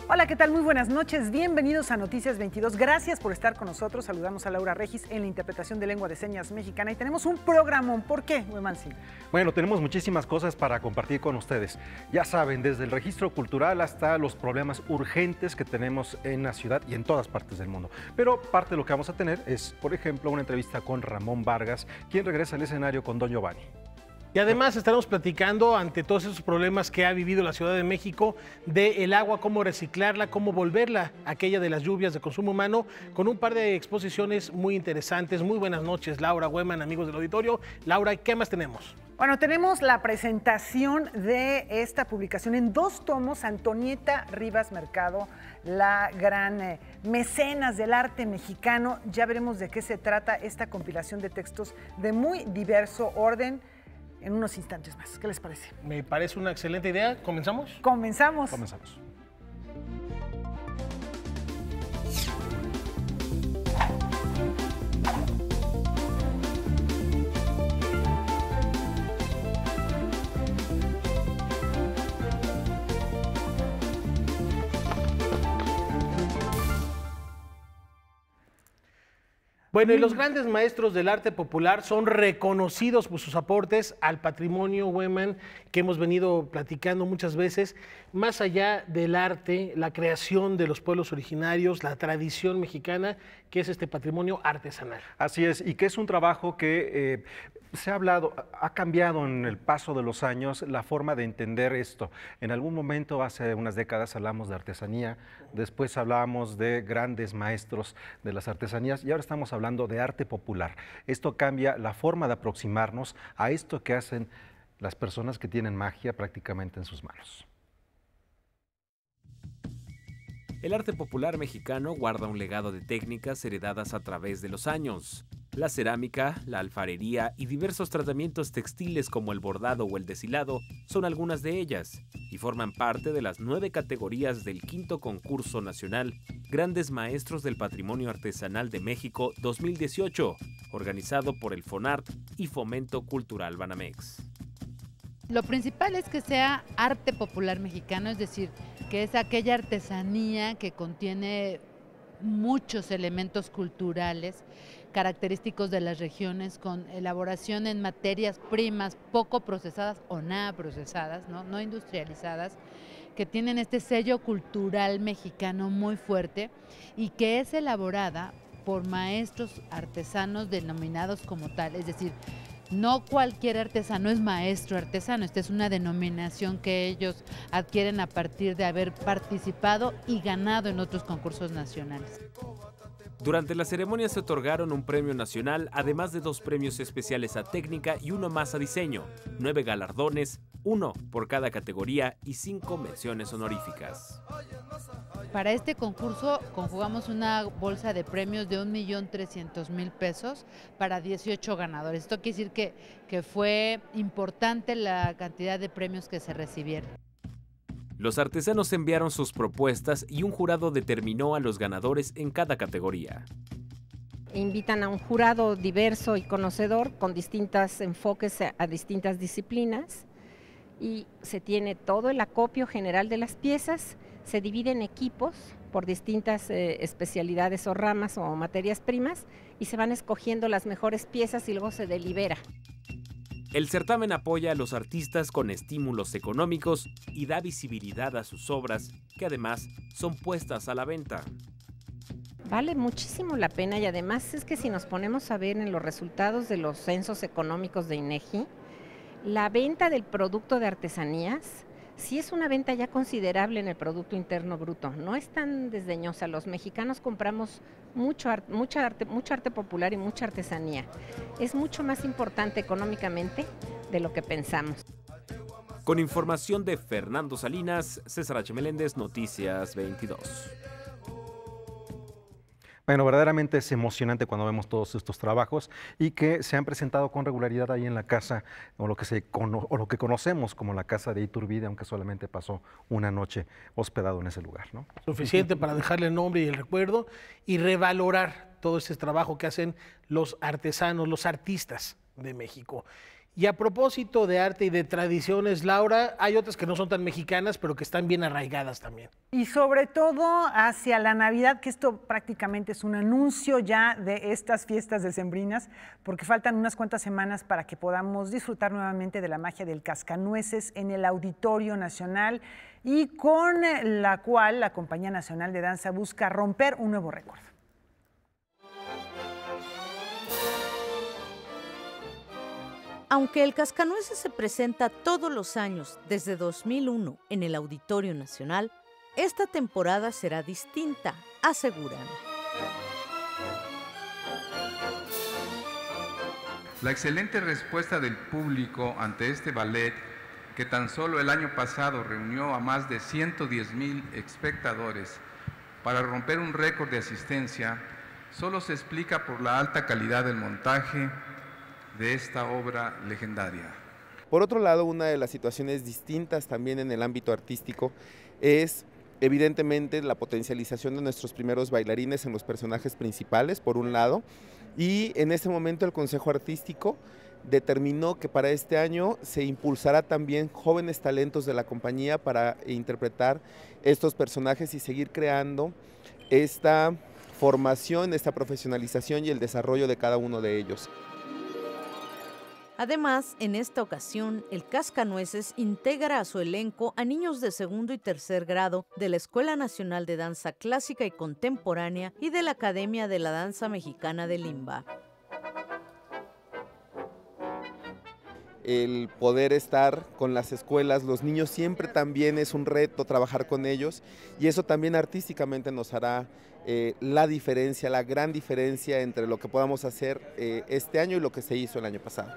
Hola, ¿qué tal? Muy buenas noches. Bienvenidos a Noticias 22. Gracias por estar con nosotros. Saludamos a Laura Regis en la interpretación de lengua de señas mexicana y tenemos un programón. ¿Por qué, Wemansi? Bueno, tenemos muchísimas cosas para compartir con ustedes. Ya saben, desde el registro cultural hasta los problemas urgentes que tenemos en la ciudad y en todas partes del mundo. Pero parte de lo que vamos a tener es, por ejemplo, una entrevista con Ramón Vargas, quien regresa al escenario con Don Giovanni. Y además estaremos platicando, ante todos esos problemas que ha vivido la Ciudad de México, del agua, cómo reciclarla, cómo volverla aquella de las lluvias de consumo humano, con un par de exposiciones muy interesantes. Muy buenas noches, Laura Weman, amigos del auditorio. Laura, ¿qué más tenemos? Bueno, tenemos la presentación de esta publicación en 2 tomos. Antonieta Rivas Mercado, la gran mecenas del arte mexicano. Ya veremos de qué se trata esta compilación de textos de muy diverso orden en unos instantes más. ¿Qué les parece? Me parece una excelente idea. ¿Comenzamos? Comenzamos. Comenzamos. Bueno, y los grandes maestros del arte popular son reconocidos por sus aportes al patrimonio Weman, que hemos venido platicando muchas veces. Más allá del arte, la creación de los pueblos originarios, la tradición mexicana, que es este patrimonio artesanal. Así es, y que es un trabajo que se ha hablado, ha cambiado en el paso de los años la forma de entender esto. En algún momento, hace unas décadas, hablamos de artesanía, después hablábamos de grandes maestros de las artesanías y ahora estamos hablando de arte popular. Esto cambia la forma de aproximarnos a esto que hacen las personas que tienen magia prácticamente en sus manos. El arte popular mexicano guarda un legado de técnicas heredadas a través de los años. La cerámica, la alfarería y diversos tratamientos textiles como el bordado o el deshilado son algunas de ellas y forman parte de las 9 categorías del 5º concurso nacional Grandes Maestros del Patrimonio Artesanal de México 2018, organizado por el FONART y Fomento Cultural Banamex. Lo principal es que sea arte popular mexicano, es decir, que es aquella artesanía que contiene muchos elementos culturales característicos de las regiones, con elaboración en materias primas poco procesadas o nada procesadas, no industrializadas, que tienen este sello cultural mexicano muy fuerte y que es elaborada por maestros artesanos denominados como tal, es decir, no cualquier artesano es maestro artesano, esta es una denominación que ellos adquieren a partir de haber participado y ganado en otros concursos nacionales. Durante la ceremonia se otorgaron un premio nacional, además de 2 premios especiales a técnica y 1 más a diseño, 9 galardones, 1 por cada categoría y 5 menciones honoríficas. Para este concurso conjugamos una bolsa de premios de 1.300.000 pesos para 18 ganadores. Esto quiere decir que fue importante la cantidad de premios que se recibieron. Los artesanos enviaron sus propuestas y un jurado determinó a los ganadores en cada categoría. Invitan a un jurado diverso y conocedor con distintos enfoques a distintas disciplinas y se tiene todo el acopio general de las piezas, se divide en equipos por distintas especialidades o ramas o materias primas y se van escogiendo las mejores piezas y luego se delibera. El certamen apoya a los artistas con estímulos económicos y da visibilidad a sus obras, que además son puestas a la venta. Vale muchísimo la pena y además es que si nos ponemos a ver en los resultados de los censos económicos de INEGI, la venta del producto de artesanías sí es una venta ya considerable en el Producto Interno Bruto, no es tan desdeñosa. Los mexicanos compramos mucho arte popular y mucha artesanía. Es mucho más importante económicamente de lo que pensamos. Con información de Fernando Salinas, César H. Meléndez, Noticias 22. Bueno, verdaderamente es emocionante cuando vemos todos estos trabajos y que se han presentado con regularidad ahí en la casa, o lo que conocemos como la casa de Iturbide, aunque solamente pasó una noche hospedado en ese lugar, ¿no? Suficiente para dejarle el nombre y el recuerdo y revalorar todo ese trabajo que hacen los artesanos, los artistas de México. Y a propósito de arte y de tradiciones, Laura, hay otras que no son tan mexicanas, pero que están bien arraigadas también. Y sobre todo hacia la Navidad, que esto prácticamente es un anuncio ya de estas fiestas decembrinas, porque faltan unas cuantas semanas para que podamos disfrutar nuevamente de la magia del cascanueces en el Auditorio Nacional, y con la cual la Compañía Nacional de Danza busca romper un nuevo récord. Aunque el Cascanueces se presenta todos los años desde 2001 en el Auditorio Nacional, esta temporada será distinta, aseguran. La excelente respuesta del público ante este ballet, que tan solo el año pasado reunió a más de 110,000 espectadores para romper un récord de asistencia, solo se explica por la alta calidad del montaje de esta obra legendaria. Por otro lado, una de las situaciones distintas también en el ámbito artístico es evidentemente la potencialización de nuestros primeros bailarines en los personajes principales, por un lado, y en este momento el Consejo Artístico determinó que para este año se impulsará también jóvenes talentos de la compañía para interpretar estos personajes y seguir creando esta formación, esta profesionalización y el desarrollo de cada uno de ellos. Además, en esta ocasión, el Cascanueces integra a su elenco a niños de segundo y tercer grado de la Escuela Nacional de Danza Clásica y Contemporánea y de la Academia de la Danza Mexicana de Limba. El poder estar con las escuelas, los niños siempre también es un reto trabajar con ellos, y eso también artísticamente nos hará la diferencia, la gran diferencia entre lo que podamos hacer este año y lo que se hizo el año pasado.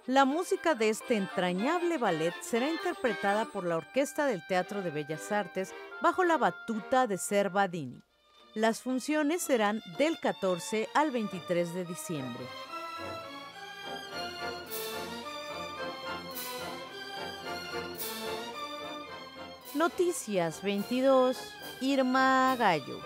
La música de este entrañable ballet será interpretada por la Orquesta del Teatro de Bellas Artes bajo la batuta de Servadini. Las funciones serán del 14 al 23 de diciembre. Noticias 22, Irma Gallo.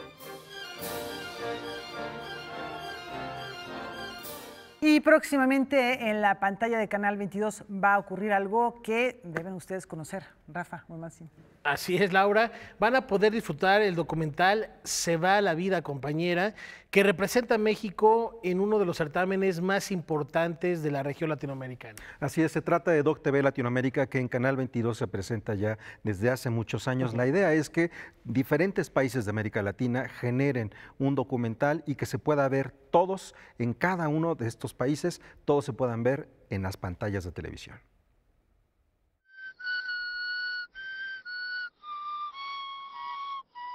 Y próximamente en la pantalla de Canal 22 va a ocurrir algo que deben ustedes conocer. Rafa, Momancín. Así es, Laura. Van a poder disfrutar el documental Se va la vida, compañera, que representa a México en uno de los certámenes más importantes de la región latinoamericana. Así es, se trata de Doc TV Latinoamérica, que en Canal 22 se presenta ya desde hace muchos años. La idea es que diferentes países de América Latina generen un documental y que se pueda ver todos en cada uno de estos países, todos se puedan ver en las pantallas de televisión.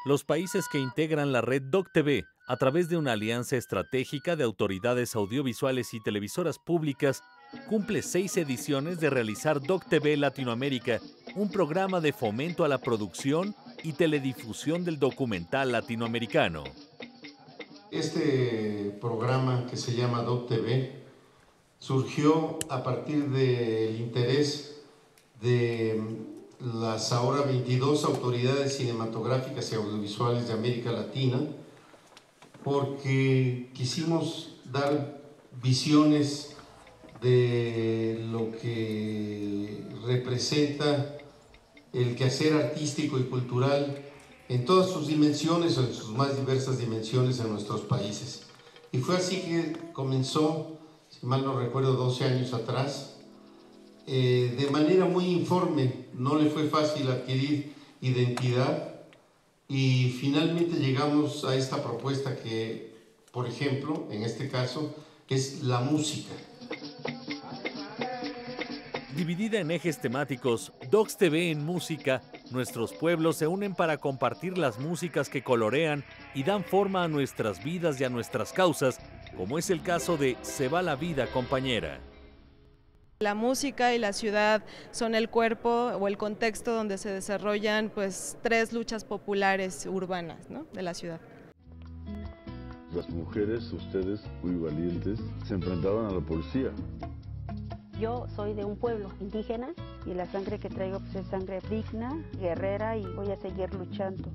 Los países que integran la red Doc TV, a través de una alianza estratégica de autoridades audiovisuales y televisoras públicas, cumple 6 ediciones de realizar Doc TV Latinoamérica, un programa de fomento a la producción y teledifusión del documental latinoamericano. Este programa, que se llama Doc TV, surgió a partir del interés de las ahora 22 autoridades cinematográficas y audiovisuales de América Latina, porque quisimos dar visiones de lo que representa el quehacer artístico y cultural en todas sus dimensiones o en sus más diversas dimensiones en nuestros países. Y fue así que comenzó, si mal no recuerdo, 12 años atrás, de manera muy informe. No le fue fácil adquirir identidad y finalmente llegamos a esta propuesta que, por ejemplo, en este caso, es la música. Dividida en ejes temáticos, Docs TV en música, nuestros pueblos se unen para compartir las músicas que colorean y dan forma a nuestras vidas y a nuestras causas, como es el caso de Se va la vida, compañera. La música y la ciudad son el cuerpo o el contexto donde se desarrollan pues 3 luchas populares urbanas, ¿no?, de la ciudad. Las mujeres, ustedes, muy valientes, se enfrentaban a la policía. Yo soy de un pueblo indígena y la sangre que traigo pues, es sangre digna, guerrera, y voy a seguir luchando.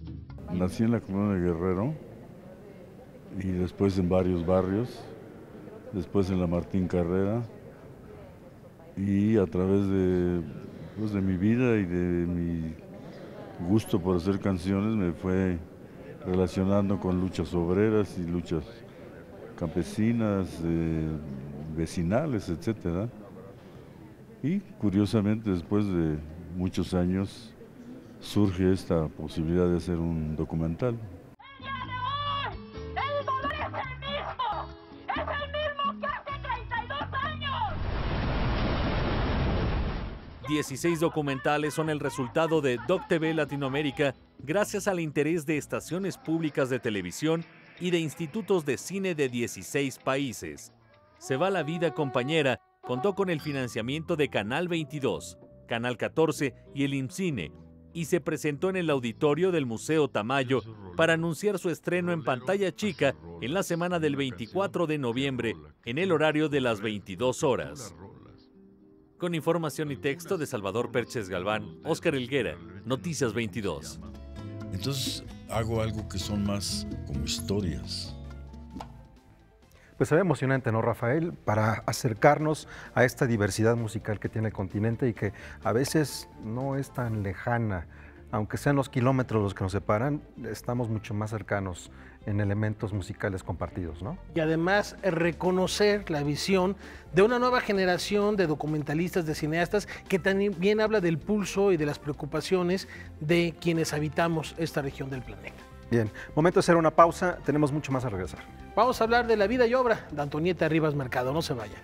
Nací en la colonia de Guerrero y después en varios barrios, después en la Martín Carrera, y a través de, pues, de mi vida y de mi gusto por hacer canciones me fue relacionando con luchas obreras y luchas campesinas, vecinales, etcétera. Y curiosamente después de muchos años surge esta posibilidad de hacer un documental. 16 documentales son el resultado de DocTV Latinoamérica gracias al interés de estaciones públicas de televisión y de institutos de cine de 16 países. Se va la vida, compañera contó con el financiamiento de Canal 22, Canal 14 y el IMCINE, y se presentó en el auditorio del Museo Tamayo para anunciar su estreno en pantalla chica en la semana del 24 de noviembre en el horario de las 22 horas. Con información y texto de Salvador Perches Galván, Óscar Helguera, Noticias 22. Entonces hago algo que son más como historias. Pues se ve emocionante, ¿no, Rafael? Para acercarnos a esta diversidad musical que tiene el continente y que a veces no es tan lejana. Aunque sean los kilómetros los que nos separan, estamos mucho más cercanos en elementos musicales compartidos, ¿no? Y además reconocer la visión de una nueva generación de documentalistas, de cineastas, que también habla del pulso y de las preocupaciones de quienes habitamos esta región del planeta. Bien, momento de hacer una pausa, tenemos mucho más a regresar. Vamos a hablar de la vida y obra de Antonieta Rivas Mercado, no se vayan.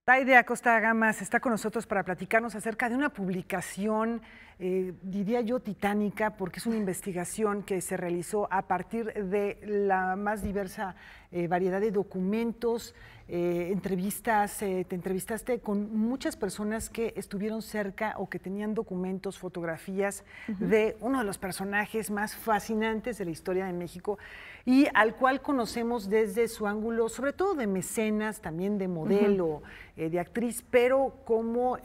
Taide Acosta Gamas está con nosotros para platicarnos acerca de una publicación, diría yo, titánica, porque es una investigación que se realizó a partir de la más diversa variedad de documentos, entrevistas. Te entrevistaste con muchas personas que estuvieron cerca o que tenían documentos, fotografías de uno de los personajes más fascinantes de la historia de México y al cual conocemos desde su ángulo, sobre todo de mecenas, también de modelo, de actriz, pero como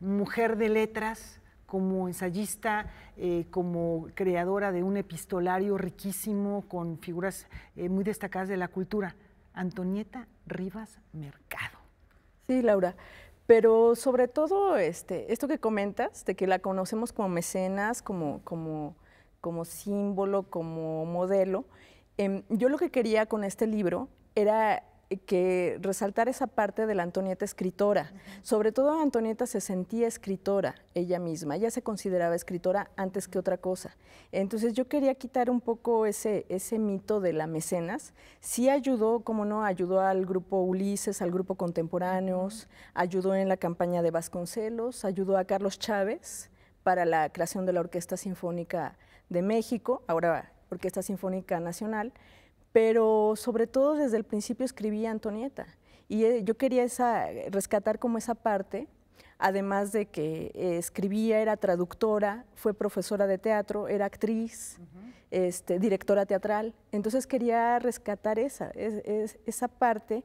mujer de letras, como ensayista, como creadora de un epistolario riquísimo con figuras muy destacadas de la cultura. Antonieta Rivas Mercado. Sí, Laura, pero sobre todo esto que comentas, de que la conocemos como mecenas, como símbolo, como modelo, yo lo que quería con este libro era que resaltar esa parte de la Antonieta escritora. Sobre todo Antonieta se sentía escritora ella misma, ella se consideraba escritora antes que otra cosa. Entonces yo quería quitar un poco ese mito de la mecenas. Sí ayudó, como no, ayudó al grupo Ulises, al grupo Contemporáneos, ayudó en la campaña de Vasconcelos, ayudó a Carlos Chávez para la creación de la Orquesta Sinfónica de México, ahora Orquesta Sinfónica Nacional, pero sobre todo desde el principio escribía Antonieta y yo quería rescatar como esa parte, además de que escribía, era traductora, fue profesora de teatro, era actriz, directora teatral, entonces quería rescatar esa parte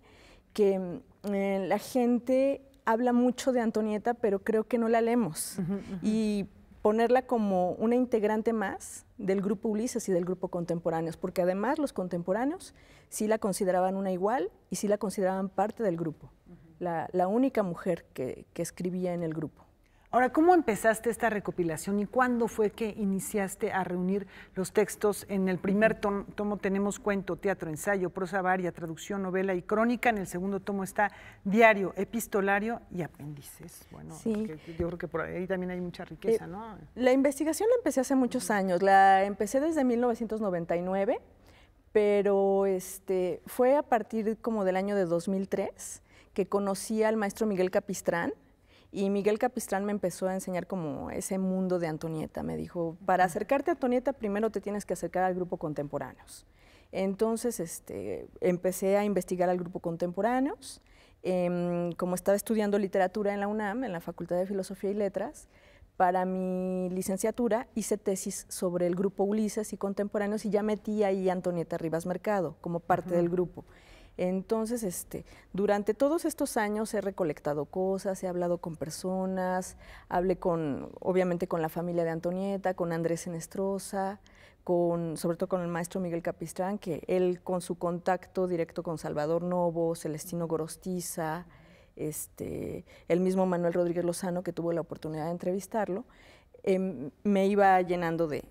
que la gente habla mucho de Antonieta, pero creo que no la leemos, y ponerla como una integrante más del grupo Ulises y del grupo Contemporáneos, porque además los contemporáneos sí la consideraban una igual y sí la consideraban parte del grupo, la única mujer que escribía en el grupo. Ahora, ¿cómo empezaste esta recopilación y cuándo fue que iniciaste a reunir los textos? En el primer tomo tenemos cuento, teatro, ensayo, prosa varia, traducción, novela y crónica. En el segundo tomo está diario, epistolario y apéndices. Bueno, sí. Yo creo que por ahí también hay mucha riqueza, ¿no? La investigación la empecé hace muchos años, la empecé desde 1999, pero fue a partir como del año de 2003 que conocí al maestro Miguel Capistrán. Y Miguel Capistrán me empezó a enseñar como ese mundo de Antonieta. Me dijo, para acercarte a Antonieta, primero te tienes que acercar al grupo Contemporáneos. Entonces empecé a investigar al grupo Contemporáneos. Como estaba estudiando literatura en la UNAM, en la Facultad de Filosofía y Letras, para mi licenciatura hice tesis sobre el grupo Ulises y Contemporáneos y ya metí ahí a Antonieta Rivas Mercado como parte del grupo. Entonces, durante todos estos años he recolectado cosas, he hablado con personas, hablé obviamente con la familia de Antonieta, con Andrés Senestrosa, sobre todo con el maestro Miguel Capistrán, que él con su contacto directo con Salvador Novo, Celestino Gorostiza, el mismo Manuel Rodríguez Lozano, que tuvo la oportunidad de entrevistarlo, me iba llenando de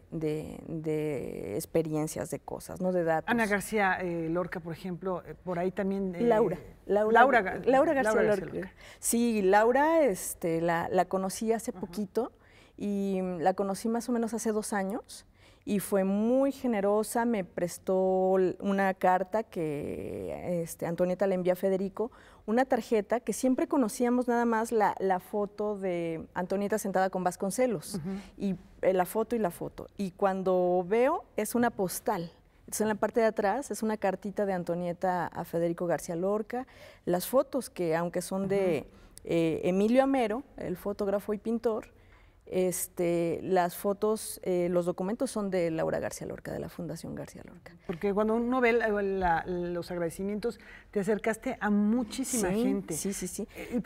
experiencias, de cosas, ¿no? De datos. Ana García Lorca, por ejemplo, por ahí también... Laura García Lorca. Sí, Laura la conocí hace poquito y la conocí más o menos hace 2 años y fue muy generosa, me prestó una carta que Antonieta le envió a Federico, una tarjeta que siempre conocíamos nada más la foto de Antonieta sentada con Vasconcelos, y la foto. Y cuando veo, es una postal. Entonces, en la parte de atrás es una cartita de Antonieta a Federico García Lorca. Las fotos, que aunque son de Emilio Amero, el fotógrafo y pintor, las fotos, los documentos son de Laura García Lorca, de la Fundación García Lorca. Porque cuando uno ve los agradecimientos, te acercaste a muchísima gente. Sí.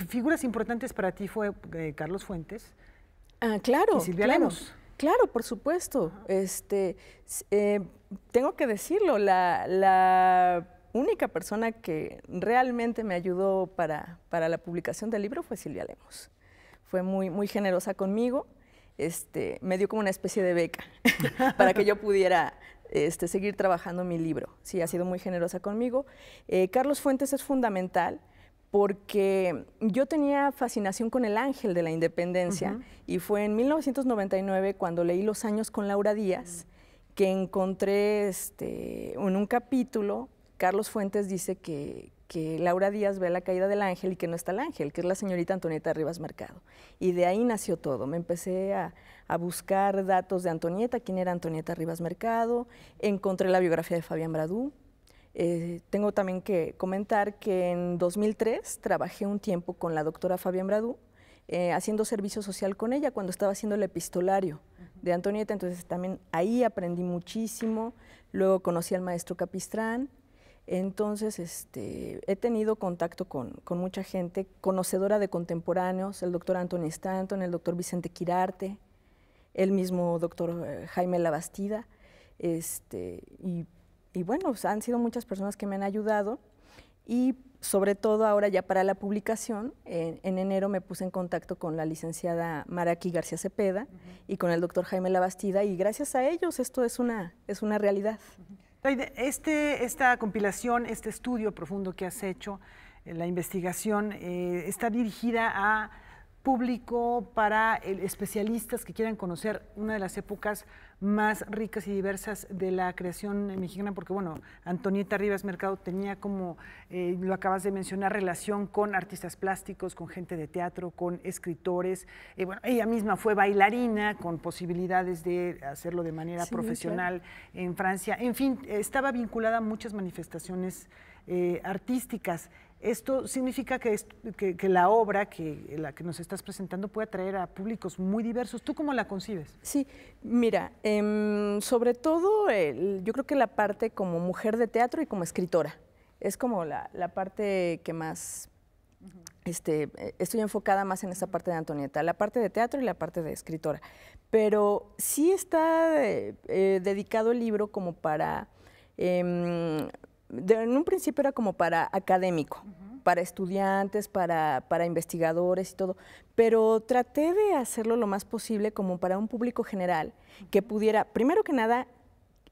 Figuras importantes para ti fue Carlos Fuentes. Claro, y Silvia Lemos. Claro, por supuesto. Tengo que decirlo, la única persona que realmente me ayudó para la publicación del libro fue Silvia Lemos. Fue muy generosa conmigo, me dio como una especie de beca para que yo pudiera seguir trabajando mi libro. Sí, ha sido muy generosa conmigo. Carlos Fuentes es fundamental porque yo tenía fascinación con el Ángel de la Independencia y fue en 1999 cuando leí Los años con Laura Díaz que encontré en un capítulo, Carlos Fuentes dice que Laura Díaz ve la caída del ángel y que no está el ángel, que es la señorita Antonieta Rivas Mercado. Y de ahí nació todo. Me empecé a buscar datos de Antonieta, quién era Antonieta Rivas Mercado, encontré la biografía de Fabián Bradú. Tengo también que comentar que en 2003 trabajé un tiempo con la doctora Fabián Bradú, haciendo servicio social con ella cuando estaba haciendo el epistolario de Antonieta, entonces también ahí aprendí muchísimo. Luego conocí al maestro Capistrán. Entonces, he tenido contacto con mucha gente conocedora de contemporáneos, el doctor Anthony Stanton, el doctor Vicente Quirarte, el mismo doctor Jaime Labastida, y bueno, han sido muchas personas que me han ayudado y sobre todo ahora ya para la publicación, en enero me puse en contacto con la licenciada Maraki García Cepeda y con el doctor Jaime Labastida y gracias a ellos esto es una realidad. Esta compilación, este estudio profundo que has hecho, la investigación, está dirigida a público para especialistas que quieran conocer una de las épocas más ricas y diversas de la creación mexicana, porque bueno, Antonieta Rivas Mercado tenía como, lo acabas de mencionar, relación con artistas plásticos, con gente de teatro, con escritores. Bueno, ella misma fue bailarina con posibilidades de hacerlo de manera profesional en Francia. En fin, estaba vinculada a muchas manifestaciones artísticas. Esto significa que la obra, la que nos estás presentando, puede atraer a públicos muy diversos. ¿Tú cómo la concibes? Sí, mira, sobre todo yo creo que la parte como mujer de teatro y como escritora. Es como la parte que más estoy enfocada más en esa parte de Antonieta, la parte de teatro y la parte de escritora. Pero sí está dedicado el libro como para... en un principio era como para académico, para estudiantes, para investigadores y todo, pero traté de hacerlo lo más posible como para un público general que pudiera, primero que nada,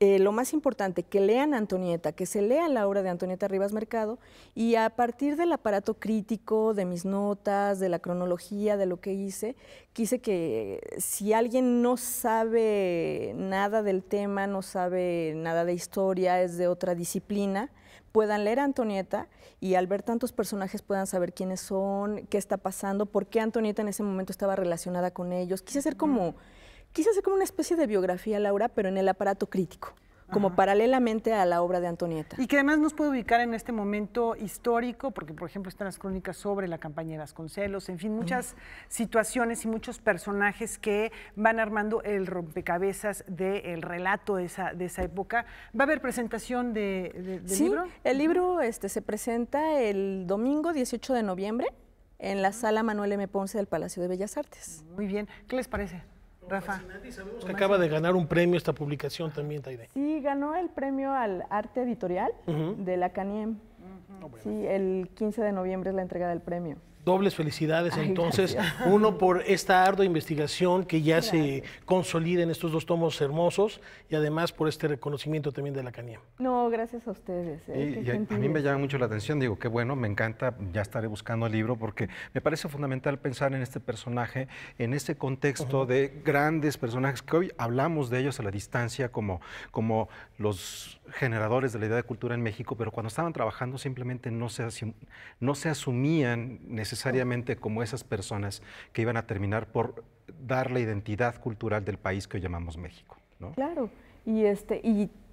lo más importante, que lean Antonieta, que se lea la obra de Antonieta Rivas Mercado y a partir del aparato crítico, de mis notas, de la cronología, de lo que hice, quise que si alguien no sabe nada del tema, no sabe nada de historia, es de otra disciplina, puedan leer a Antonieta y al ver tantos personajes puedan saber quiénes son, qué está pasando, por qué Antonieta en ese momento estaba relacionada con ellos. Quise hacer como una especie de biografía, Laura, pero en el aparato crítico, como paralelamente a la obra de Antonieta. Y que además nos puede ubicar en este momento histórico, porque por ejemplo están las crónicas sobre la campaña de Vasconcelos, en fin, muchas situaciones y muchos personajes que van armando el rompecabezas del relato de esa época. ¿Va a haber presentación del libro? Sí, el libro se presenta el domingo 18 de noviembre en la sala Manuel M. Ponce del Palacio de Bellas Artes. Muy bien, ¿qué les parece, Rafa? Sabemos que acaba de ganar un premio esta publicación también, Taide. Sí, ganó el premio al arte editorial de la CANIEM. Sí, el 15 de noviembre es la entrega del premio. Dobles felicidades, Ay, entonces, gracias. uno por esta ardua investigación que ya se consolida en estos 2 tomos hermosos y además por este reconocimiento también de la CANIEM. No, gracias a ustedes. Y a mí me llama mucho la atención, digo, qué bueno, me encanta, ya estaré buscando el libro porque me parece fundamental pensar en este personaje, en ese contexto de grandes personajes que hoy hablamos de ellos a la distancia como los generadores de la idea de cultura en México, pero cuando estaban trabajando simplemente no se asumían necesariamente como esas personas que iban a terminar por dar la identidad cultural del país que hoy llamamos México, ¿no? Claro, y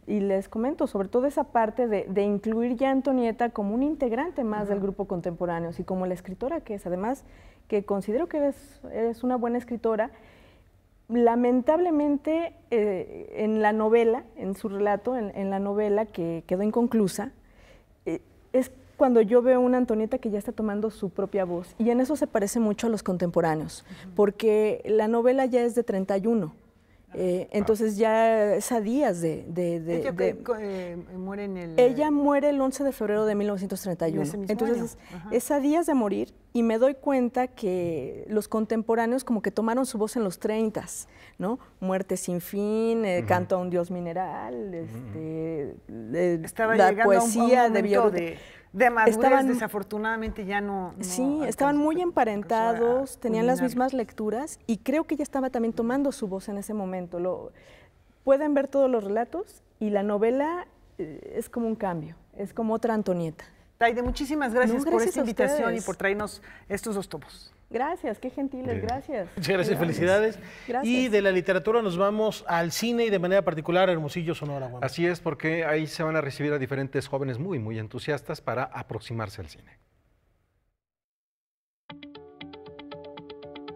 les comento, sobre todo esa parte de incluir ya a Antonieta como un integrante más del grupo Contemporáneos y como la escritora que es, además que considero que eres una buena escritora. Lamentablemente en la novela, en su relato, en la novela que quedó inconclusa, es cuando yo veo una Antonieta que ya está tomando su propia voz, y en eso se parece mucho a los contemporáneos, porque la novela ya es de 31, entonces ya es a días muere en el... Ella muere el 11 de febrero de 1931, entonces es a días de morir, y me doy cuenta que los contemporáneos como que tomaron su voz en los 30s, ¿no? Muerte sin fin, Canto a un dios mineral, Estaba la llegando poesía a un momento de madurez, desafortunadamente ya no sí, estaban muy emparentados, tenían las mismas lecturas, y creo que ella estaba también tomando su voz en ese momento. Pueden ver todos los relatos, y la novela es como un cambio, es como otra Antonieta. Taide, muchísimas gracias por esta invitación y por traernos estos 2 tomos. Gracias, qué gentiles, gracias. Muchas gracias, felicidades. Gracias. Y de la literatura nos vamos al cine y de manera particular a Hermosillo, Sonora. Bueno. Así es, porque ahí se van a recibir a diferentes jóvenes muy, muy entusiastas para aproximarse al cine.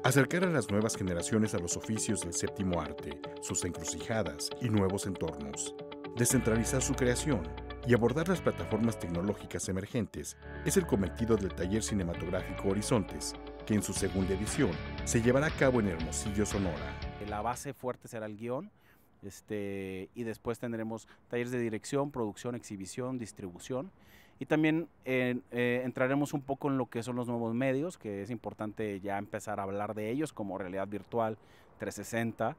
Acercar a las nuevas generaciones a los oficios del séptimo arte, sus encrucijadas y nuevos entornos. Descentralizar su creación y abordar las plataformas tecnológicas emergentes es el cometido del Taller Cinematográfico Horizontes, que en su segunda edición se llevará a cabo en Hermosillo, Sonora. La base fuerte será el guión, y después tendremos talleres de dirección, producción, exhibición, distribución, y también entraremos un poco en lo que son los nuevos medios, que es importante ya empezar a hablar de ellos, como realidad virtual, 360,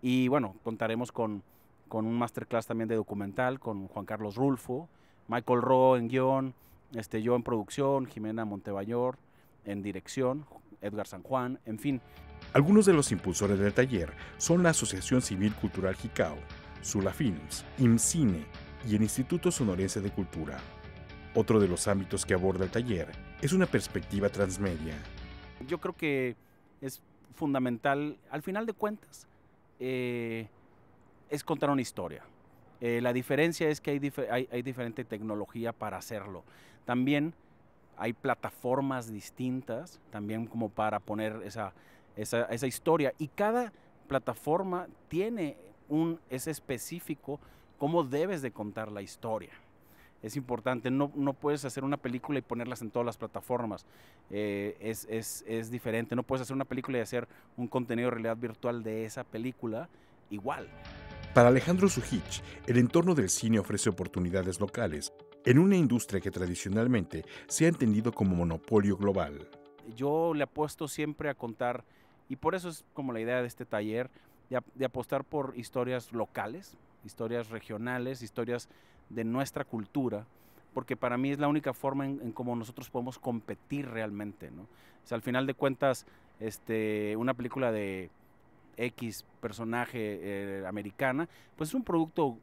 y bueno, contaremos con un masterclass también de documental con Juan Carlos Rulfo, Michael Rowe en guión, yo en producción, Jimena Montemayor en dirección, Edgar San Juan, en fin. Algunos de los impulsores del taller son la Asociación Civil Cultural Jicao, Sula Films, IMCINE y el Instituto Sonorense de Cultura. Otro de los ámbitos que aborda el taller es una perspectiva transmedia. Yo creo que es fundamental, al final de cuentas, es contar una historia. La diferencia es que hay diferente tecnología para hacerlo. También hay plataformas distintas, también como para poner esa historia. Y cada plataforma es específico cómo debes de contar la historia. Es importante, no puedes hacer una película y ponerlas en todas las plataformas. Es diferente, no puedes hacer una película y hacer un contenido de realidad virtual de esa película igual. Para Alejandro Sujich, el entorno del cine ofrece oportunidades locales en una industria que tradicionalmente se ha entendido como monopolio global. Yo le apuesto siempre a contar, y por eso es como la idea de este taller, de apostar por historias locales, historias regionales, historias de nuestra cultura, porque para mí es la única forma en cómo nosotros podemos competir realmente, ¿no? O sea, al final de cuentas, una película de X personaje americana, pues es un producto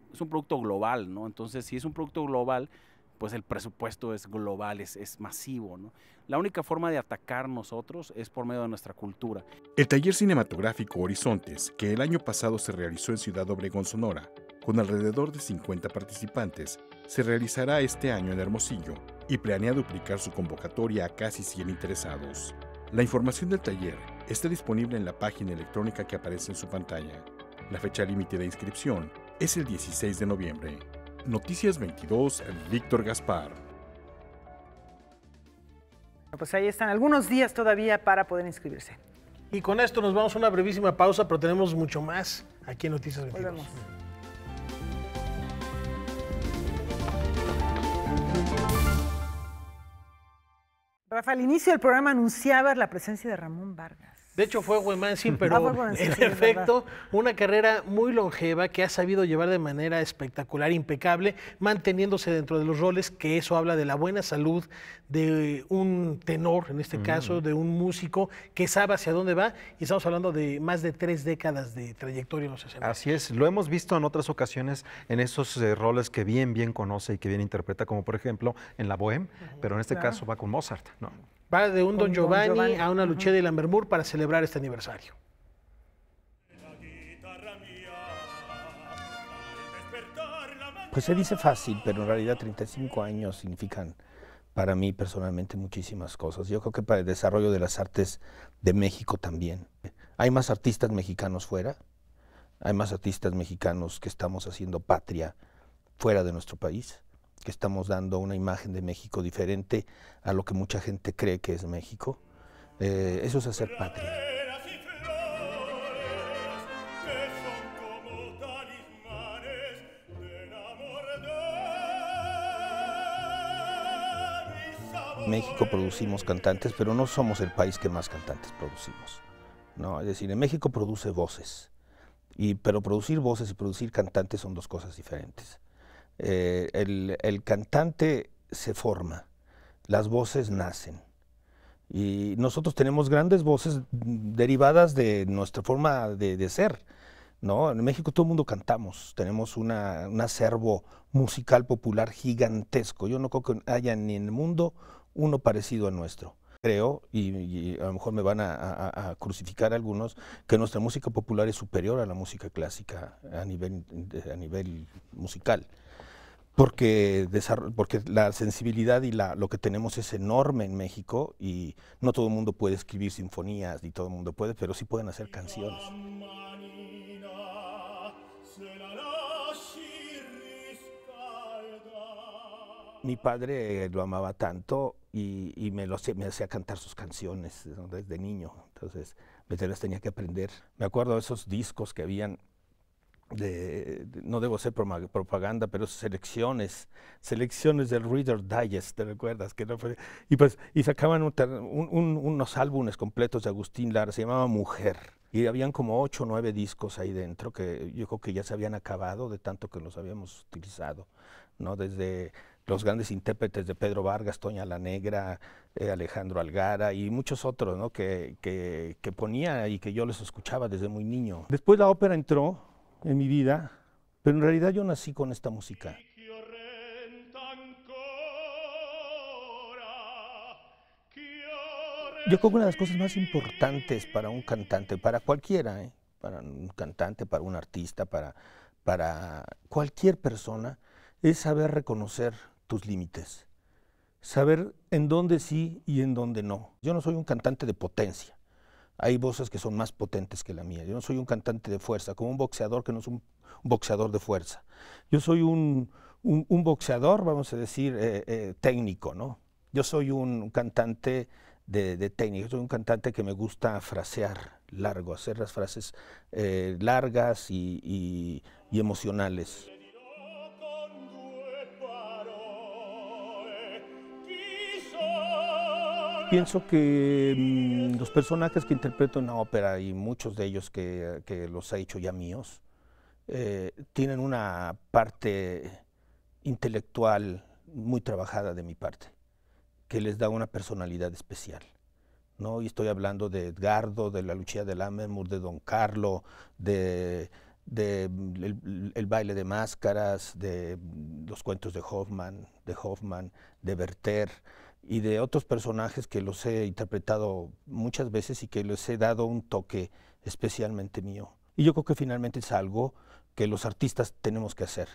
global, ¿no? Entonces, si es un producto global, pues el presupuesto es global, es masivo, ¿no? La única forma de atacar nosotros es por medio de nuestra cultura. El taller cinematográfico Horizontes, que el año pasado se realizó en Ciudad Obregón, Sonora, con alrededor de 50 participantes, se realizará este año en Hermosillo y planea duplicar su convocatoria a casi 100 interesados. La información del taller está disponible en la página electrónica que aparece en su pantalla. La fecha límite de inscripción es el 16 de noviembre. Noticias 22, Víctor Gaspar. Pues ahí están algunos días todavía para poder inscribirse. Y con esto nos vamos a una brevísima pausa, pero tenemos mucho más aquí en Noticias 22. Volvemos. Rafa, al inicio del programa anunciabas la presencia de Ramón Vargas. De hecho fue Huemancin, pero en efecto una carrera muy longeva que ha sabido llevar de manera espectacular, impecable, manteniéndose dentro de los roles, que eso habla de la buena salud de un tenor, en este caso, de un músico que sabe hacia dónde va, y estamos hablando de más de 3 décadas de trayectoria en los escenarios. Así es, lo hemos visto en otras ocasiones en esos roles que bien conoce y que bien interpreta, como por ejemplo en La Bohème, pero en este caso va con Mozart, ¿no? Va de un Don Giovanni a una Lucia de Lammermoor para celebrar este aniversario. Pues se dice fácil, pero en realidad 35 años significan para mí personalmente muchísimas cosas. Yo creo que para el desarrollo de las artes de México también. Hay más artistas mexicanos fuera, hay más artistas mexicanos que estamos haciendo patria fuera de nuestro país, que estamos dando una imagen de México diferente a lo que mucha gente cree que es México. Eso es hacer patria. En México producimos cantantes, pero no somos el país que más cantantes producimos, ¿no? Es decir, en México produce voces, pero producir voces y producir cantantes son dos cosas diferentes. El cantante se forma, las voces nacen y nosotros tenemos grandes voces derivadas de nuestra forma de ser, ¿no? En México todo el mundo cantamos, tenemos un acervo musical popular gigantesco. Yo no creo que haya ni en el mundo uno parecido al nuestro. Creo, y a lo mejor me van a crucificar algunos, que nuestra música popular es superior a la música clásica a nivel musical. Porque la sensibilidad y lo que tenemos es enorme en México y no todo el mundo puede escribir sinfonías, ni todo el mundo puede, pero sí pueden hacer canciones. Mi padre lo amaba tanto y me hacía cantar sus canciones, ¿no? Desde niño, entonces me las tenía que aprender. Me acuerdo de esos discos que habían no debo hacer propaganda, pero selecciones del Reader Digest, ¿te recuerdas? Y sacaban unos álbumes completos de Agustín Lara, se llamaba Mujer, y habían como 8 o 9 discos ahí dentro que yo creo que ya se habían acabado de tanto que los habíamos utilizado, ¿no? Desde los grandes intérpretes de Pedro Vargas, Toña la Negra, Alejandro Algara y muchos otros, ¿no? que ponía y que yo les escuchaba desde muy niño. Después la ópera entró en mi vida, pero en realidad yo nací con esta música. Yo creo que una de las cosas más importantes para un cantante, para cualquiera, para un cantante, para un artista, para cualquier persona, es saber reconocer tus límites, saber en dónde sí y en dónde no. Yo no soy un cantante de potencia. Hay voces que son más potentes que la mía. Yo no soy un cantante de fuerza, como un boxeador que no es un boxeador de fuerza. Yo soy un boxeador, vamos a decir, técnico, ¿no? Yo soy un cantante de técnica, yo soy un cantante que me gusta frasear largo, hacer las frases largas y emocionales. Pienso que los personajes que interpreto en la ópera, y muchos de ellos que los he hecho ya míos, tienen una parte intelectual muy trabajada de mi parte, que les da una personalidad especial, ¿no? Y estoy hablando de Edgardo, de la Lucia de Lammermoor, de Don Carlo, el baile de máscaras, de los cuentos de Hoffmann, de Werther, y de otros personajes que los he interpretado muchas veces y que les he dado un toque especialmente mío. Y yo creo que finalmente es algo que los artistas tenemos que hacer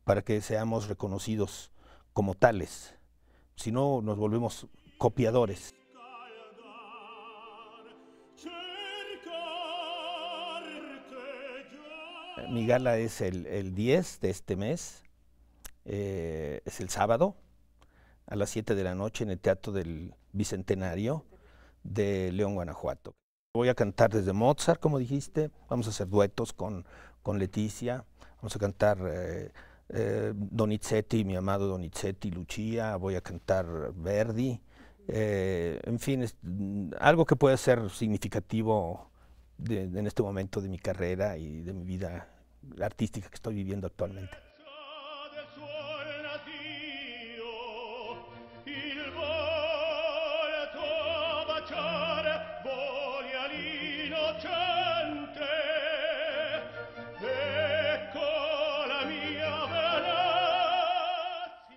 para que seamos reconocidos como tales. Si no, nos volvemos copiadores. Mi gala es el 10 de este mes, es el sábado, a las 7 de la noche en el Teatro del Bicentenario de León, Guanajuato. Voy a cantar desde Mozart, como dijiste, vamos a hacer duetos con Leticia, vamos a cantar Donizetti, mi amado Donizetti, Lucia, voy a cantar Verdi, en fin, es algo que puede ser significativo en este momento de mi carrera y de mi vida artística que estoy viviendo actualmente.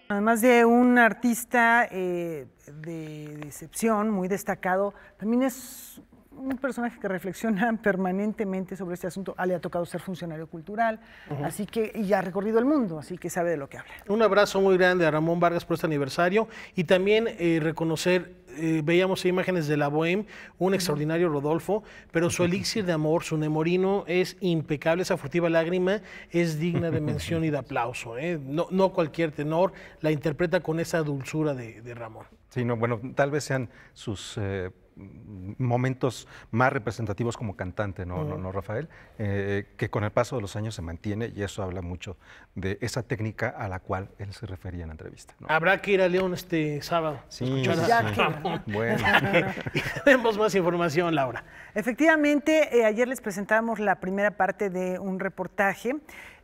Además de un artista de excepción, muy destacado, también es un personaje que reflexiona permanentemente sobre este asunto. Le ha tocado ser funcionario cultural, así que, y ha recorrido el mundo, así que sabe de lo que habla. Un abrazo muy grande a Ramón Vargas por este aniversario y también reconocer, veíamos imágenes de la Bohème, un extraordinario Rodolfo, pero su elixir de amor, su nemorino es impecable, esa furtiva lágrima es digna de mención y de aplauso. No cualquier tenor la interpreta con esa dulzura de Ramón. Sí, no, bueno, tal vez sean sus momentos más representativos como cantante, ¿no, Rafael? Que con el paso de los años se mantiene y eso habla mucho de esa técnica a la cual él se refería en la entrevista, ¿no? Habrá que ir a León este sábado. Sí, Bueno. Y tenemos más información, Laura. Efectivamente, ayer les presentamos la primera parte de un reportaje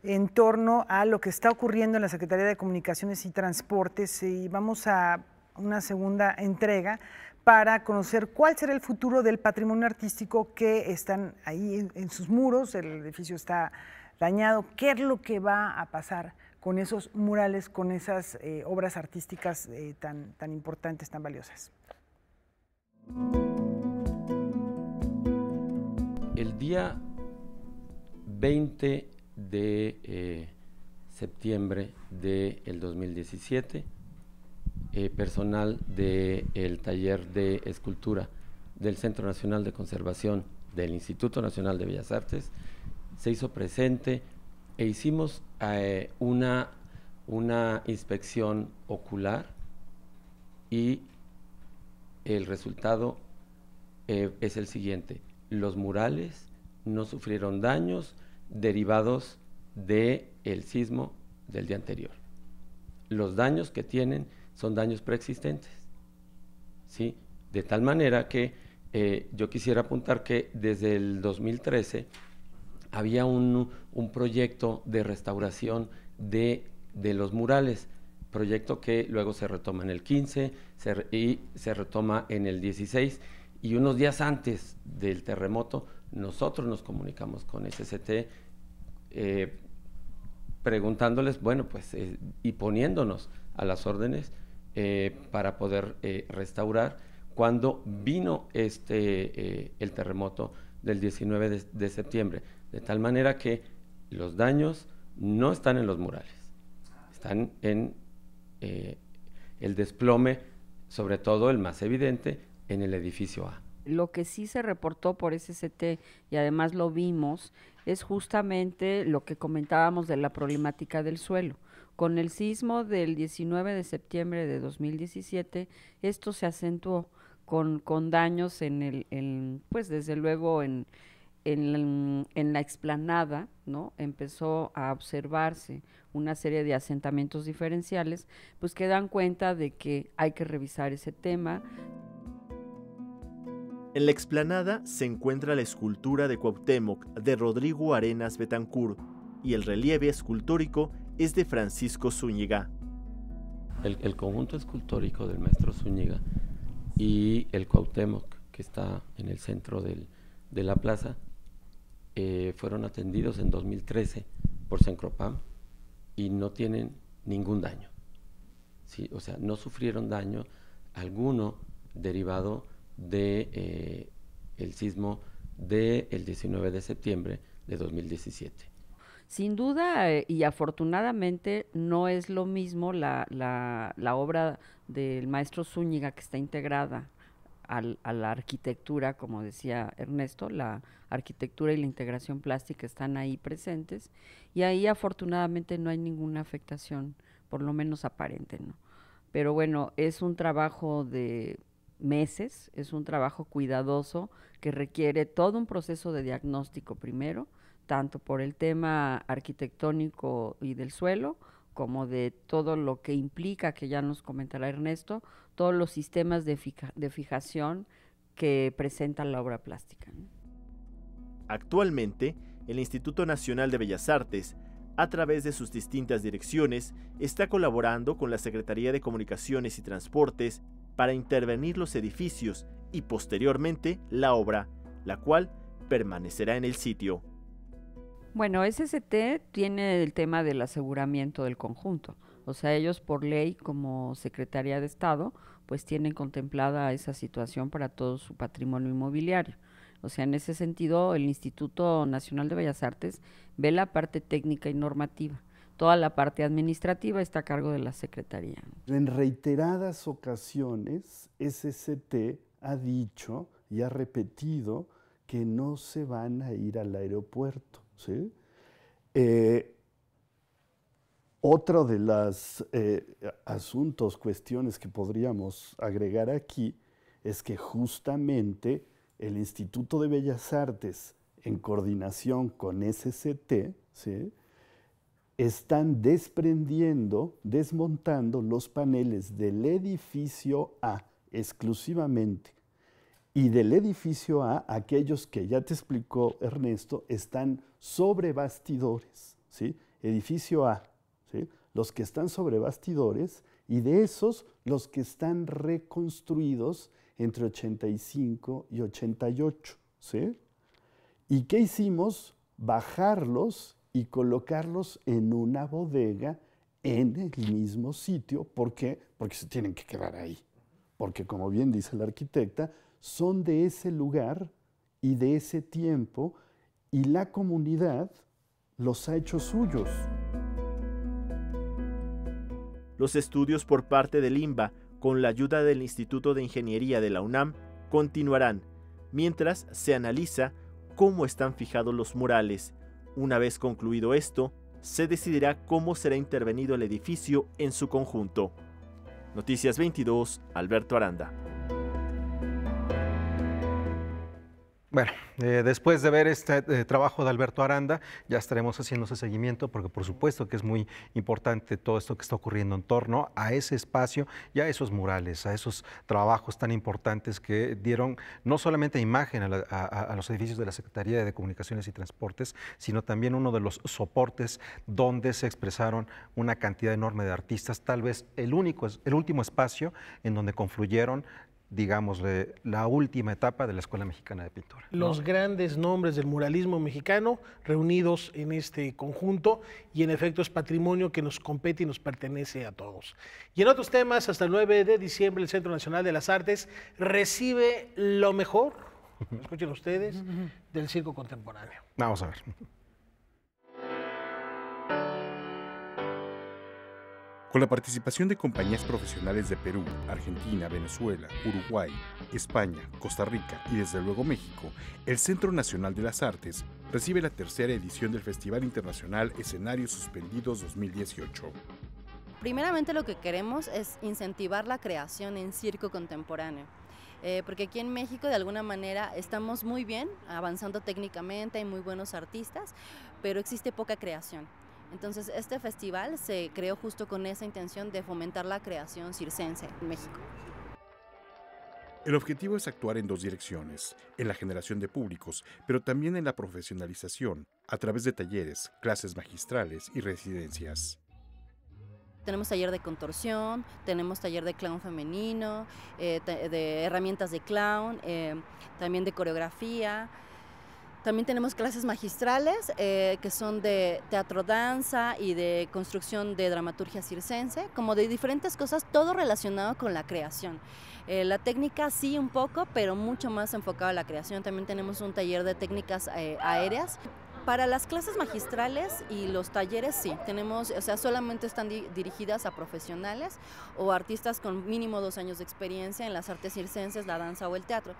en torno a lo que está ocurriendo en la Secretaría de Comunicaciones y Transportes y vamos a una segunda entrega para conocer cuál será el futuro del patrimonio artístico que están ahí en sus muros. El edificio está dañado. ¿Qué es lo que va a pasar con esos murales, con esas obras artísticas tan importantes, tan valiosas? El día 20 de septiembre del 2017, personal del taller de escultura del Centro Nacional de Conservación del Instituto Nacional de Bellas Artes se hizo presente e hicimos una inspección ocular y el resultado es el siguiente: los murales no sufrieron daños derivados del sismo del día anterior. Los daños que tienen son daños preexistentes, ¿sí? De tal manera que yo quisiera apuntar que desde el 2013 había un proyecto de restauración de los murales, proyecto que luego se retoma en el 15 y se retoma en el 16, y unos días antes del terremoto nosotros nos comunicamos con SCT preguntándoles, bueno, pues, y poniéndonos a las órdenes para poder restaurar cuando vino el terremoto del 19 de septiembre, de tal manera que los daños no están en los murales, están en el desplome, sobre todo el más evidente, en el edificio A. Lo que sí se reportó por SCT y además lo vimos es justamente lo que comentábamos de la problemática del suelo. Con el sismo del 19 de septiembre de 2017, esto se acentuó con daños pues desde luego en la explanada, ¿no? Empezó a observarse una serie de asentamientos diferenciales, pues que dan cuenta de que hay que revisar ese tema. En la explanada se encuentra la escultura de Cuauhtémoc de Rodrigo Arenas Betancourt y el relieve escultórico es de Francisco Zúñiga. El conjunto escultórico del maestro Zúñiga y el Cuauhtémoc, que está en el centro de la plaza, fueron atendidos en 2013 por Cencropam y no tienen ningún daño. ¿Sí? O sea, no sufrieron daño alguno derivado de el sismo del 19 de septiembre de 2017. Sin duda y afortunadamente no es lo mismo la obra del maestro Zúñiga, que está integrada a la arquitectura, como decía Ernesto, la arquitectura y la integración plástica están ahí presentes, y ahí afortunadamente no hay ninguna afectación, por lo menos aparente, ¿no? Pero bueno, es un trabajo de meses, es un trabajo cuidadoso que requiere todo un proceso de diagnóstico primero, tanto por el tema arquitectónico y del suelo, como de todo lo que implica, que ya nos comentará Ernesto, todos los sistemas de fijación que presenta la obra plástica, ¿no? Actualmente, el Instituto Nacional de Bellas Artes, a través de sus distintas direcciones, está colaborando con la Secretaría de Comunicaciones y Transportes para intervenir los edificios y posteriormente la obra, la cual permanecerá en el sitio. Bueno, SST tiene el tema del aseguramiento del conjunto. O sea, ellos por ley, como Secretaría de Estado, pues tienen contemplada esa situación para todo su patrimonio inmobiliario. O sea, en ese sentido, el Instituto Nacional de Bellas Artes ve la parte técnica y normativa. Toda la parte administrativa está a cargo de la Secretaría. En reiteradas ocasiones, SST ha dicho y ha repetido que no se van a ir al aeropuerto, ¿sí? Otro de los asuntos, cuestiones que podríamos agregar aquí es que justamente el Instituto de Bellas Artes, en coordinación con SST, ¿sí?, están desmontando los paneles del edificio A exclusivamente. Y del edificio A, aquellos que ya te explicó Ernesto, están sobre bastidores, ¿sí? Edificio A, ¿sí? Los que están sobre bastidores, y de esos, los que están reconstruidos entre 85 y 88, ¿sí? ¿Y qué hicimos? Bajarlos y colocarlos en una bodega en el mismo sitio. ¿Por qué? Porque se tienen que quedar ahí. Porque, como bien dice la arquitecta, son de ese lugar y de ese tiempo, y la comunidad los ha hecho suyos. Los estudios por parte del INBA, con la ayuda del Instituto de Ingeniería de la UNAM, continuarán, mientras se analiza cómo están fijados los murales. Una vez concluido esto, se decidirá cómo será intervenido el edificio en su conjunto. Noticias 22, Alberto Aranda. Bueno, después de ver este trabajo de Alberto Aranda, ya estaremos haciendo ese seguimiento, porque por supuesto que es muy importante todo esto que está ocurriendo en torno a ese espacio y a esos murales, a esos trabajos tan importantes que dieron no solamente imagen a los edificios de la Secretaría de Comunicaciones y Transportes, sino también uno de los soportes donde se expresaron una cantidad enorme de artistas, tal vez el último espacio en donde confluyeron, digamos, la última etapa de la Escuela Mexicana de Pintura, ¿no? Los grandes nombres del muralismo mexicano reunidos en este conjunto, y en efecto es patrimonio que nos compete y nos pertenece a todos. Y en otros temas, hasta el 9 de diciembre el Centro Nacional de las Artes recibe lo mejor, escuchen ustedes, del circo contemporáneo. Vamos a ver. Con la participación de compañías profesionales de Perú, Argentina, Venezuela, Uruguay, España, Costa Rica y desde luego México, el Centro Nacional de las Artes recibe la tercera edición del Festival Internacional Escenarios Suspendidos 2018. Primeramente lo que queremos es incentivar la creación en circo contemporáneo. Porque aquí en México de alguna manera estamos muy bien, avanzando técnicamente, hay muy buenos artistas, pero existe poca creación. Entonces este festival se creó justo con esa intención de fomentar la creación circense en México. El objetivo es actuar en dos direcciones, en la generación de públicos, pero también en la profesionalización, a través de talleres, clases magistrales y residencias. Tenemos taller de contorsión, tenemos taller de clown femenino, de herramientas de clown, también de coreografía. También tenemos clases magistrales que son de teatro danza y de construcción de dramaturgia circense, como de diferentes cosas, todo relacionado con la creación. La técnica sí un poco, pero mucho más enfocado a la creación. También tenemos un taller de técnicas aéreas. Para las clases magistrales y los talleres sí, tenemos, o sea, solamente están dirigidas a profesionales o artistas con mínimo 2 años de experiencia en las artes circenses, la danza o el teatro.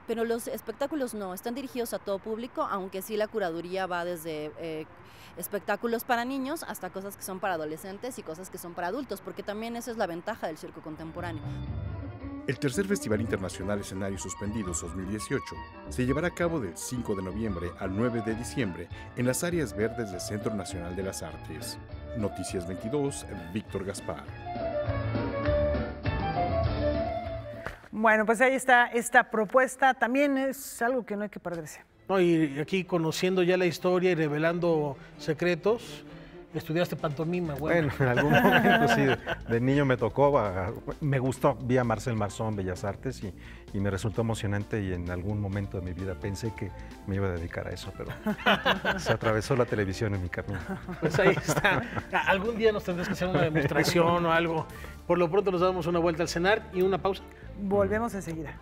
Pero los espectáculos no, están dirigidos a todo público, aunque sí la curaduría va desde espectáculos para niños hasta cosas que son para adolescentes y cosas que son para adultos, porque también esa es la ventaja del circo contemporáneo. El tercer Festival Internacional Escenarios Suspendidos 2018 se llevará a cabo del 5 de noviembre al 9 de diciembre en las áreas verdes del Centro Nacional de las Artes. Noticias 22, Víctor Gaspar. Bueno, pues ahí está esta propuesta. También es algo que no hay que perderse. No, y aquí conociendo ya la historia y revelando secretos, estudiaste pantomima, Bueno, en algún momento sí, de niño me tocó, me gustó, vi a Marcel Marceau en Bellas Artes y me resultó emocionante y en algún momento de mi vida pensé que me iba a dedicar a eso, pero se atravesó la televisión en mi camino. Pues ahí está. Algún día nos tendrás que hacer una demostración o algo. Por lo pronto nos damos una vuelta al cenar y una pausa. Volvemos enseguida.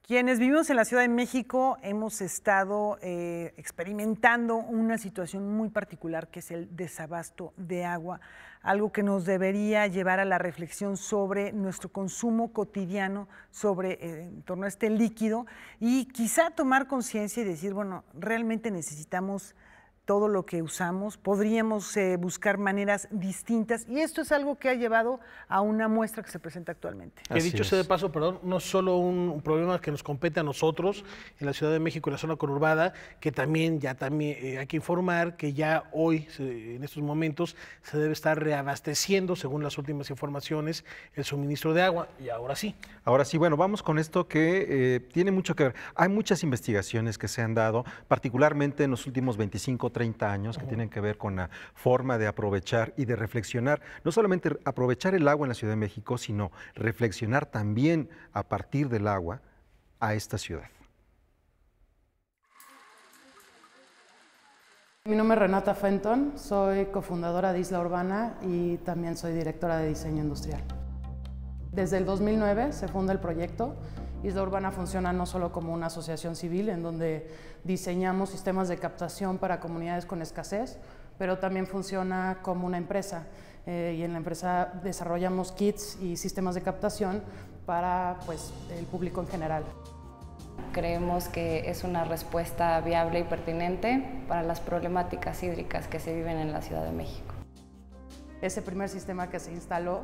Quienes vivimos en la Ciudad de México hemos estado experimentando una situación muy particular que es el desabasto de agua, algo que nos debería llevar a la reflexión sobre nuestro consumo cotidiano en torno a este líquido y quizá tomar conciencia y decir, bueno, realmente necesitamos todo lo que usamos, podríamos buscar maneras distintas y esto es algo que ha llevado a una muestra que se presenta actualmente. Que dicho sea de paso, perdón, no es solo un problema que nos compete a nosotros en la Ciudad de México y la zona conurbada, que también hay que informar que ya hoy, en estos momentos, se debe estar reabasteciendo, según las últimas informaciones, el suministro de agua y ahora sí. Ahora sí, bueno, vamos con esto que tiene mucho que ver. Hay muchas investigaciones que se han dado, particularmente en los últimos 25 30 años, que tienen que ver con la forma de aprovechar y de reflexionar, no solamente aprovechar el agua en la Ciudad de México, sino reflexionar también a partir del agua a esta ciudad. Mi nombre es Renata Fenton, soy cofundadora de Isla Urbana y también soy directora de diseño industrial. Desde el 2009 se funda el proyecto. Isla Urbana funciona no solo como una asociación civil en donde diseñamos sistemas de captación para comunidades con escasez, pero también funciona como una empresa y en la empresa desarrollamos kits y sistemas de captación para el público en general. Creemos que es una respuesta viable y pertinente para las problemáticas hídricas que se viven en la Ciudad de México. Ese primer sistema que se instaló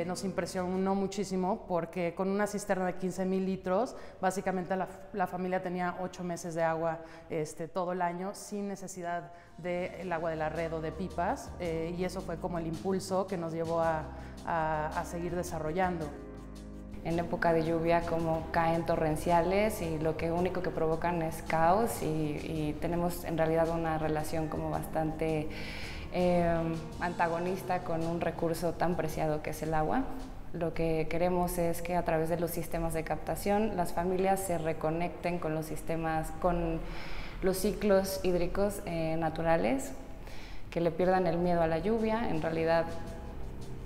nos impresionó muchísimo porque con una cisterna de 15,000 litros, básicamente la familia tenía 8 meses de agua todo el año sin necesidad del agua de la red o de pipas y eso fue como el impulso que nos llevó a seguir desarrollando. En época de lluvia como caen torrenciales y lo único que provocan es caos y tenemos en realidad una relación como bastante antagonista con un recurso tan preciado que es el agua. Lo que queremos es que a través de los sistemas de captación las familias se reconecten con los sistemas, con los ciclos hídricos naturales, que le pierdan el miedo a la lluvia. En realidad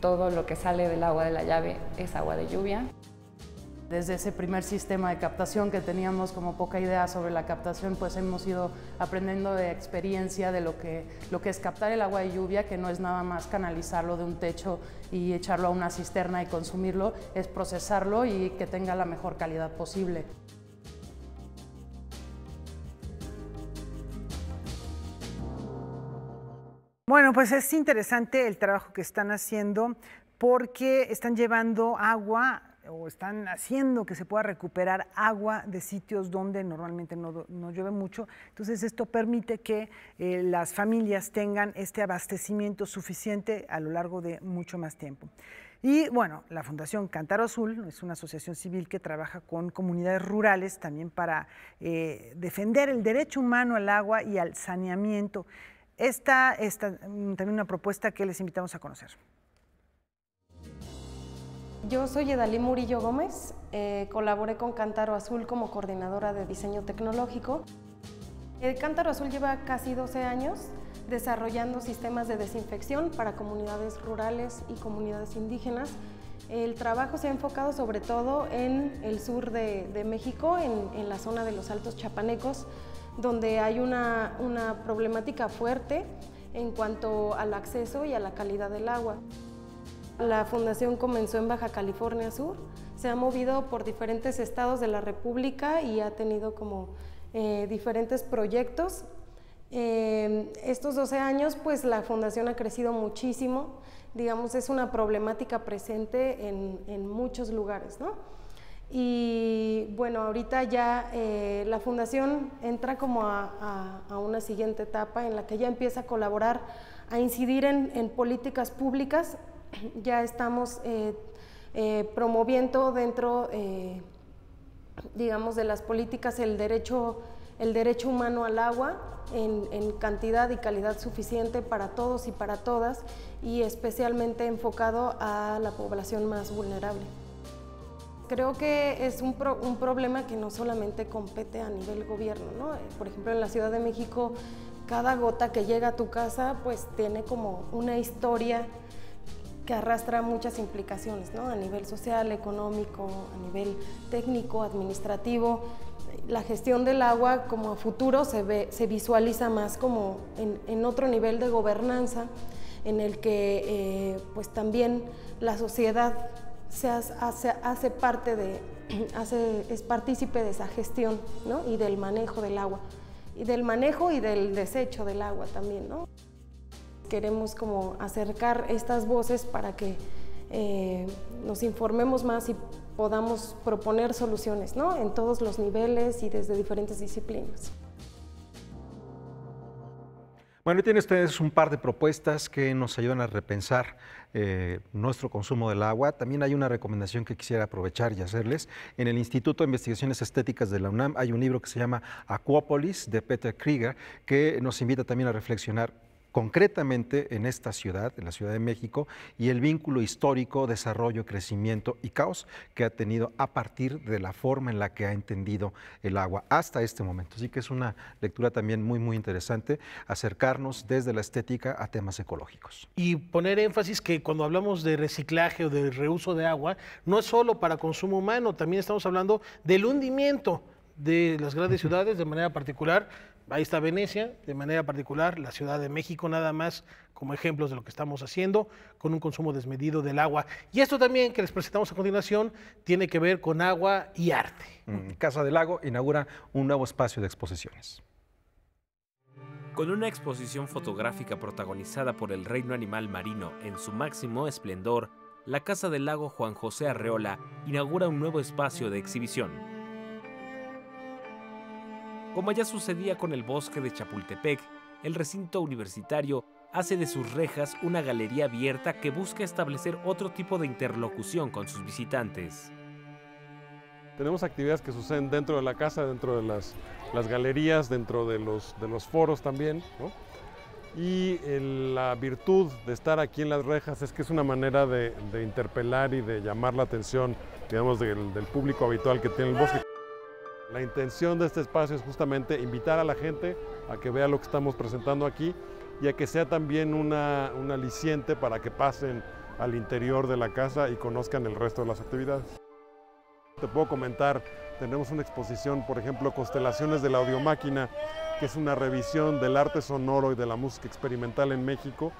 todo lo que sale del agua de la llave es agua de lluvia. Desde ese primer sistema de captación que teníamos como poca idea sobre la captación, pues hemos ido aprendiendo de experiencia de lo que es captar el agua de lluvia, que no es nada más canalizarlo de un techo y echarlo a una cisterna y consumirlo, es procesarlo y que tenga la mejor calidad posible. Bueno, pues es interesante el trabajo que están haciendo porque están llevando agua o están haciendo que se pueda recuperar agua de sitios donde normalmente no llueve mucho. Entonces esto permite que las familias tengan este abastecimiento suficiente a lo largo de mucho más tiempo. Y bueno, la Fundación Cántaro Azul es una asociación civil que trabaja con comunidades rurales también para defender el derecho humano al agua y al saneamiento. Esta es también una propuesta que les invitamos a conocer. Yo soy Edalí Murillo Gómez, colaboré con Cántaro Azul como coordinadora de diseño tecnológico. Cántaro Azul lleva casi 12 años desarrollando sistemas de desinfección para comunidades rurales y comunidades indígenas El trabajo se ha enfocado sobre todo en el sur de México, en la zona de los Altos Chapanecos, donde hay una problemática fuerte en cuanto al acceso y a la calidad del agua. La fundación comenzó en Baja California Sur, se ha movido por diferentes estados de la República y ha tenido como diferentes proyectos. Estos 12 años, pues la fundación ha crecido muchísimo, digamos, es una problemática presente en muchos lugares, ¿no? Y bueno, ahorita ya la fundación entra como a una siguiente etapa en la que ya empieza a colaborar, a incidir en políticas públicas. Ya estamos promoviendo dentro, digamos, de las políticas el derecho humano al agua en cantidad y calidad suficiente para todos y para todas, y especialmente enfocado a la población más vulnerable. Creo que es un problema que no solamente compete a nivel gobierno, ¿no? Por ejemplo, en la Ciudad de México, cada gota que llega a tu casa pues tiene como una historia que arrastra muchas implicaciones, ¿no? A nivel social, económico, a nivel técnico, administrativo. La gestión del agua como a futuro se visualiza más como en otro nivel de gobernanza, en el que pues también la sociedad es partícipe de esa gestión, ¿no? Y del manejo del agua, y del desecho del agua también, ¿no? Queremos como acercar estas voces para que nos informemos más y podamos proponer soluciones, ¿no? En todos los niveles y desde diferentes disciplinas. Bueno, tienen ustedes un par de propuestas que nos ayudan a repensar nuestro consumo del agua. También hay una recomendación que quisiera aprovechar y hacerles. En el Instituto de Investigaciones Estéticas de la UNAM hay un libro que se llama Acuópolis, de Peter Krieger, que nos invita también a reflexionar concretamente en esta ciudad, en la Ciudad de México, y el vínculo histórico, desarrollo, crecimiento y caos que ha tenido a partir de la forma en la que ha entendido el agua hasta este momento. Así que es una lectura también muy, muy interesante, acercarnos desde la estética a temas ecológicos. Y poner énfasis que cuando hablamos de reciclaje o de reuso de agua, no es solo para consumo humano, también estamos hablando del hundimiento de las grandes ciudades, de manera particular. Ahí está Venecia, de manera particular, la Ciudad de México, nada más como ejemplos de lo que estamos haciendo con un consumo desmedido del agua. Y esto también que les presentamos a continuación tiene que ver con agua y arte. Casa del Lago inaugura un nuevo espacio de exposiciones. Con una exposición fotográfica protagonizada por el reino animal marino en su máximo esplendor, la Casa del Lago Juan José Arreola inaugura un nuevo espacio de exhibición. Como ya sucedía con el bosque de Chapultepec, el recinto universitario hace de sus rejas una galería abierta que busca establecer otro tipo de interlocución con sus visitantes. Tenemos actividades que suceden dentro de la casa, dentro de las galerías, dentro de los foros también, ¿no? Y la virtud de estar aquí en las rejas es que es una manera de interpelar y de llamar la atención, digamos, del público habitual que tiene el bosque. La intención de este espacio es justamente invitar a la gente a que vea lo que estamos presentando aquí y a que sea también un aliciente para que pasen al interior de la casa y conozcan el resto de las actividades. Te puedo comentar, tenemos una exposición, por ejemplo, Constelaciones de la Audiomáquina, que es una revisión del arte sonoro y de la música experimental en México,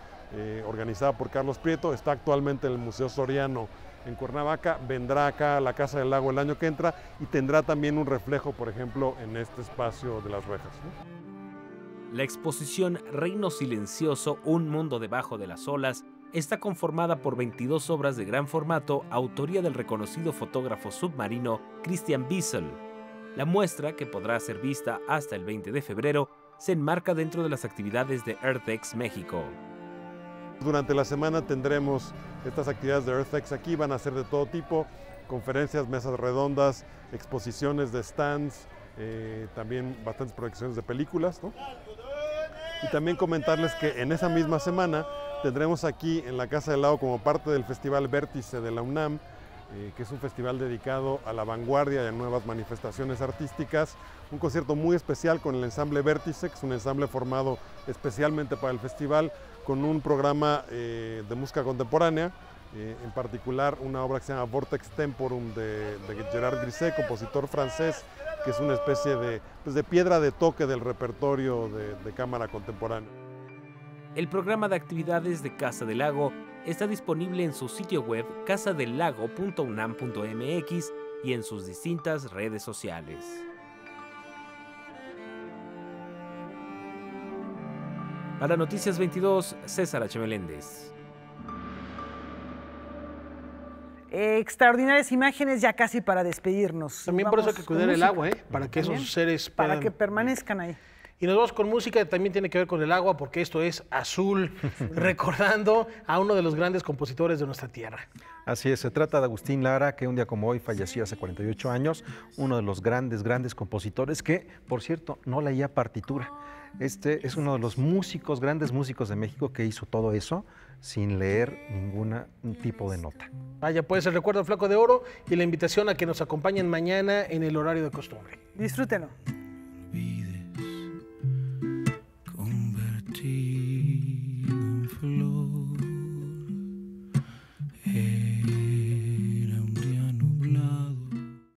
organizada por Carlos Prieto. Está actualmente en el Museo Soriano en Cuernavaca, vendrá acá a la Casa del Lago el año que entra y tendrá también un reflejo, por ejemplo, en este espacio de las rejas, ¿no? La exposición Reino Silencioso, un mundo debajo de las olas, está conformada por 22 obras de gran formato, autoría del reconocido fotógrafo submarino Christian Wiesel. La muestra, que podrá ser vista hasta el 20 de febrero, se enmarca dentro de las actividades de EarthX México. Durante la semana tendremos estas actividades de EarthX aquí, van a ser de todo tipo, conferencias, mesas redondas, exposiciones de stands, también bastantes proyecciones de películas, ¿no? Y también comentarles que en esa misma semana tendremos aquí en la Casa del Lago, como parte del Festival Vértice de la UNAM, que es un festival dedicado a la vanguardia y a nuevas manifestaciones artísticas, un concierto muy especial con el ensamble Vértice, que es un ensamble formado especialmente para el festival, con un programa de música contemporánea, en particular una obra que se llama Vortex Temporum de Gerard Griset, compositor francés, que es una especie de piedra de toque del repertorio de cámara contemporánea. El programa de actividades de Casa del Lago está disponible en su sitio web casadelago.unam.mx y en sus distintas redes sociales. Para Noticias 22, César H. Meléndez. Extraordinarias imágenes ya casi para despedirnos. También por eso hay que cuidar el agua, para que También, esos seres para puedan... que permanezcan ahí. Y nos vamos con música que también tiene que ver con el agua, porque esto es Azul, recordando a uno de los grandes compositores de nuestra tierra. Así es, se trata de Agustín Lara, que un día como hoy falleció hace 48 años, uno de los grandes compositores que, por cierto, no leía partitura. Este es uno de los músicos, grandes músicos de México que hizo todo eso sin leer ningún tipo de nota. Vaya, pues el recuerdo al Flaco de Oro y la invitación a que nos acompañen mañana en el horario de costumbre. Disfrútenlo.